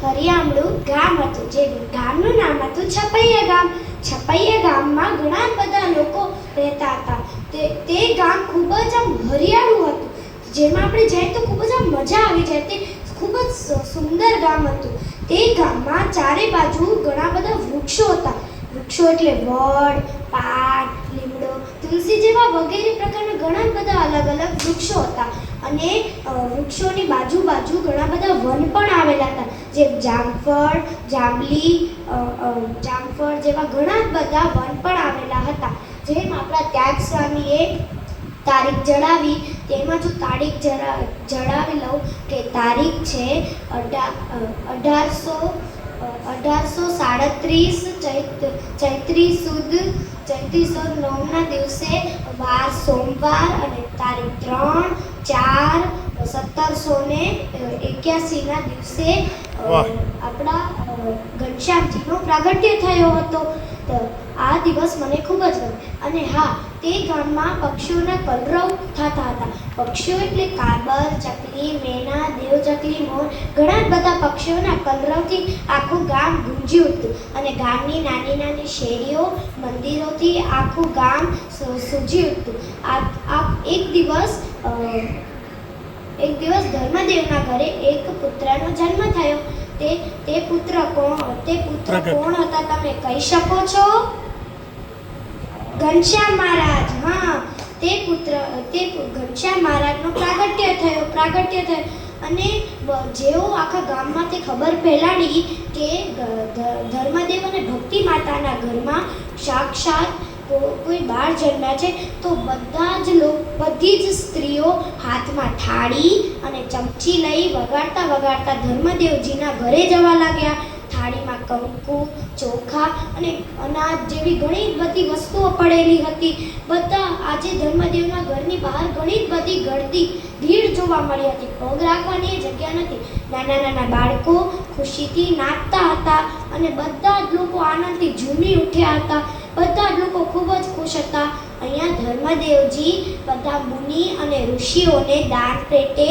હરિયામણું ગામ હતું, જે ગામનું નામ હતું છપૈયા ગામ. છપૈયા ગામમાં ઘણા બધા લોકો રહેતા હતા. તે ગામ ખૂબ જ આમ હરિયાળું હતું, જેમાં આપણે જઈએ તો ખૂબ જ આમ મજા આવી જાય. તે ખૂબ જ સુંદર ગામ હતું. તે ગામમાં ચારે બાજુ ઘણા બધા વૃક્ષો હતા. વૃક્ષો એટલે વડ, પાન, લીમડો, તુલસી જેવા વગેરે પ્રકારના ઘણા બધા અલગ અલગ વૃક્ષો હતા. અને વૃક્ષોની બાજુ ઘણા બધા વન પણ આવેલા હતા, જેમ જામફળ, જાંબલી, જામફળ જેવા ઘણા બધા વન પણ આવેલા હતા. જેમ આપણા ત્યાગ સ્વામીએ તારીખ જણાવી, તેમાં જો તારીખ જણાવી લઉં કે તારીખ છે 1837 ચૈત્રી સુદ 9ના દિવસે વાર સોમવાર અને તારીખ 3/4/1781ના દિવસે આપણા ઘનશ્યામજીનો પ્રાગટ્ય થયો હતો. તો આ દિવસ મને ખૂબ જ ગમે. અને હા, તે ગામમાં પક્ષીઓના કલરવ થતા હતા. પક્ષીઓ એટલે કાબર, ચકલી, મેના, દેવચકલી, મોર, ઘણા બધા પક્ષીઓના કલરવથી આખું ગામ ગુંજી ઉઠતું. અને ગામની નાની નાની શેરીઓ, મંદિરોથી આખું ગામ સૂજી ઉઠતું. એક દિવસ ધર્મદેવના ઘરે એક પુત્રનો જન્મ થયો. તે પુત્ર કોણ હતા તમે કહી શકો છો? ઘનશ્યામ મહારાજ. હા, તે ઘનશ્યામ મહારાજનો પ્રાગટ્ય થયો. અને જેઓ આખા ગામમાં તે ખબર ફેલાડી કે ધર્મદેવ અને ભક્તિ માતાના ઘરમાં સાક્ષાત કોઈ બાળ જન્મ્યા છે, તો બધી જ સ્ત્રીઓ હાથમાં થાળી અને ચમચી લઈ વગાડતા ધર્મદેવજીના ઘરે જવા લાગ્યા. થાળીમાં કંકુ, ચોખા અને અનાજ જેવી ઘણી બધી વસ્તુઓ પડેલી હતી. બધા આજે ધર્મદેવના ઘરની બહાર ઘણી બધી ગળતી ભીડ જોવા મળી હતી. પગ રાખવાની જગ્યા નથી. નાના નાના બાળકો ખુશીથી નાચતા હતા અને બધા જ લોકો આનંદથી ઝૂમી ઉઠ્યા હતા. બધા જ લોકો ખૂબ જ ખુશ હતા. અહીંયા ધર્મદેવજી બધા મુનિ અને ઋષિઓને દાન પેટે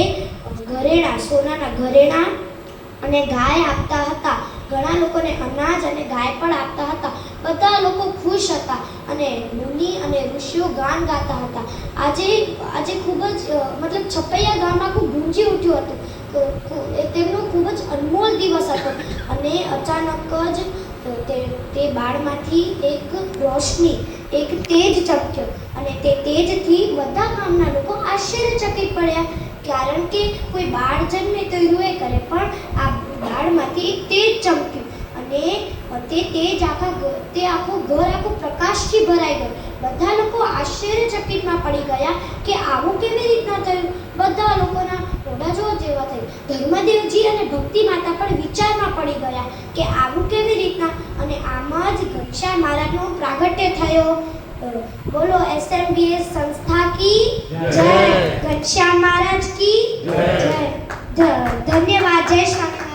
ઘરેણાં, સોનાના ઘરેણાં અને ગાય આપતા હતા. ઘણા લોકોને અનાજ અને ગાય પણ આપતા હતા. બધા લોકો ખુશ હતા અને મુનિ અને ઋષિઓ ગાન ગાતા હતા. આજે ખૂબ જ મતલબ છપૈયા ગામમાં ખૂબ ગુંજી ઉઠ્યું હતું. તેમનો ખૂબ જ અનમોલ દિવસ હતો. અને અચાનક જ તે બાળમાંથી એક રોશની, એક તેજ ચમક્યો. અને તે તેજથી બધા ગામના લોકો આશ્ચર્યચકિત પડ્યા, કારણ કે કોઈ બાળ જન્મે તો રૂએ કરે, પણ આ બાળમાંથી એક તેજ ચમક્યું. અને તે આખું ઘર આખું પ્રકાશથી ભરાઈ ગયું. બધા લોકો આશ્ચર્યચકિતમાં પડી ગયા કે આવું કેવી રીતના થયું. બધા લોકોના મોઢા જોવા જેવા થયું. ધર્મદેવજી અને ભક્તિ માતા પણ વિચારમાં પડી ગયા કે આવું કેવી રીતના. અને આમ જ ઘનશ્યામ મહારાજનો પ્રાગટ્ય થયો. બોલો SMBS સંસ્થા કી જય, ઘનશ્યામ મહારાજ કી જય. ધન્યવાદ. જય સ્વામિનારાયણ.